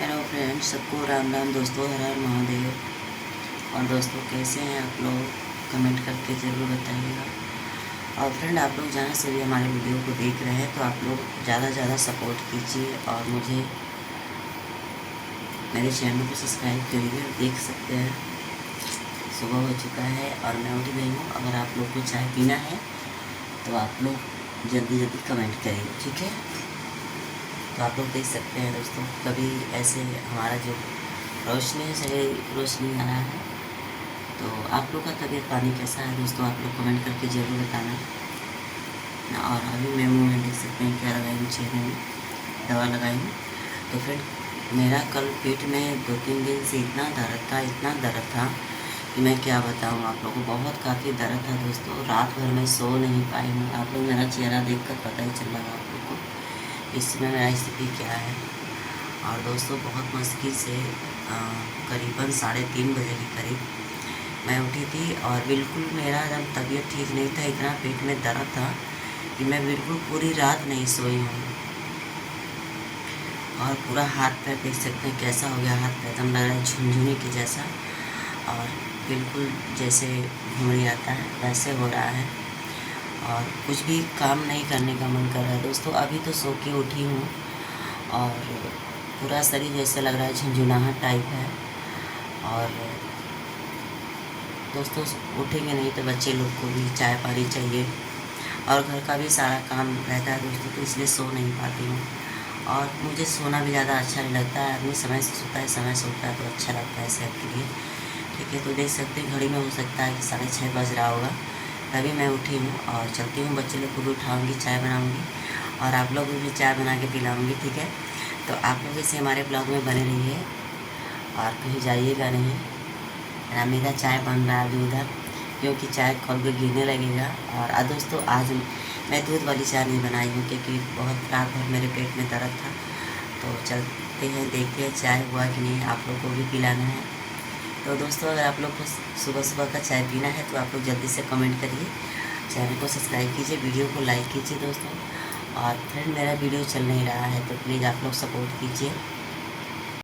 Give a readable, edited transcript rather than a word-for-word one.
Hello friends, सबको राम राम। दोस्तों, हर हर महादेव। और दोस्तों, कैसे हैं आप लोग? कमेंट करके ज़रूर बताइएगा। और फ्रेंड, आप लोग जहाँ से भी हमारे वीडियो को देख रहे हैं तो आप लोग ज़्यादा से ज़्यादा सपोर्ट कीजिए और मुझे मेरे चैनल को सब्सक्राइब करिए। देख सकते हैं सुबह हो चुका है और मैं उठ गई हूँ। अगर आप लोग को चाय पीना है तो आप लोग जल्दी जल्दी कमेंट करिए, ठीक है? तो आप लोग देख सकते हैं दोस्तों, कभी ऐसे हमारा जो रोशनी है सही रोशनी आ रहा है। तो आप लोग का तबीयत पानी कैसा है दोस्तों? आप लोग कमेंट करके ज़रूर बताना। और अभी मैं मुँह में देख सकते हैं क्या लगाई हूँ, चेहरे में दवा लगाई हूँ। तो फिर मेरा कल पेट में 2-3 दिन से इतना दर्द था कि मैं क्या बताऊँ आप लोगों को। बहुत काफ़ी दर्द था दोस्तों। रात भर मैं सो नहीं पाई हूँ। आप लोग मेरा चेहरा देखकर पता ही चल रहा आप लोग को इस समय मेरा स्थिति क्या है। और दोस्तों, बहुत मुश्किल से करीबन 3:30 बजे के करीब मैं उठी थी और बिल्कुल मेरा एकदम तबीयत ठीक नहीं था। इतना पेट में दर्द था कि मैं बिल्कुल पूरी रात नहीं सोई हूँ। और पूरा हाथ पैर देख सकते हैं कैसा हो गया। हाथ पैर एकदम लग रहा है झुनझुनी के जैसा, और बिल्कुल जैसे घुमड़ी आता है वैसे हो रहा है। और कुछ भी काम नहीं करने का मन कर रहा है दोस्तों। अभी तो सो के उठी हूँ और पूरा शरीर जैसे लग रहा है झुनझुनाहट टाइप है। और दोस्तों, उठेंगे नहीं तो बच्चे लोग को भी चाय पानी चाहिए और घर का भी सारा काम रहता है दोस्तों, तो इसलिए सो नहीं पाती हूँ। और मुझे सोना भी ज़्यादा अच्छा नहीं लगता है। आदमी समय से सोता है, समय से उठता है तो अच्छा लगता है सेहत के लिए, ठीक है? तो देख सकते हैं घड़ी में हो सकता है कि 6:30 बज रहा होगा। तभी मैं उठी हूँ और चलती हूँ, बच्चे लोग को भी उठाऊँगी, चाय बनाऊँगी और आप लोग को भी चाय बना के पिलाऊँगी, ठीक है? तो आप लोग इसे हमारे ब्लॉग में बने रहिए और कहीं जाइएगा नहीं। मेरा चाय बन रहा है अभी उधर, क्योंकि चाय खोल के गिरने लगेगा। और दोस्तों, आज मैं दूध वाली चाय नहीं बनाई हूँ क्योंकि बहुत रात भर मेरे पेट में दर्द था। तो चलते हैं, देखते हैं चाय हुआ कि नहीं, आप लोग को भी पिलाना है। तो दोस्तों, अगर आप लोग को सुबह सुबह का चाय पीना है तो आप लोग जल्दी से कमेंट करिए, चैनल को सब्सक्राइब कीजिए, वीडियो को लाइक कीजिए दोस्तों। और फ्रेंड, मेरा वीडियो चल नहीं रहा है तो प्लीज़ आप लोग सपोर्ट कीजिए।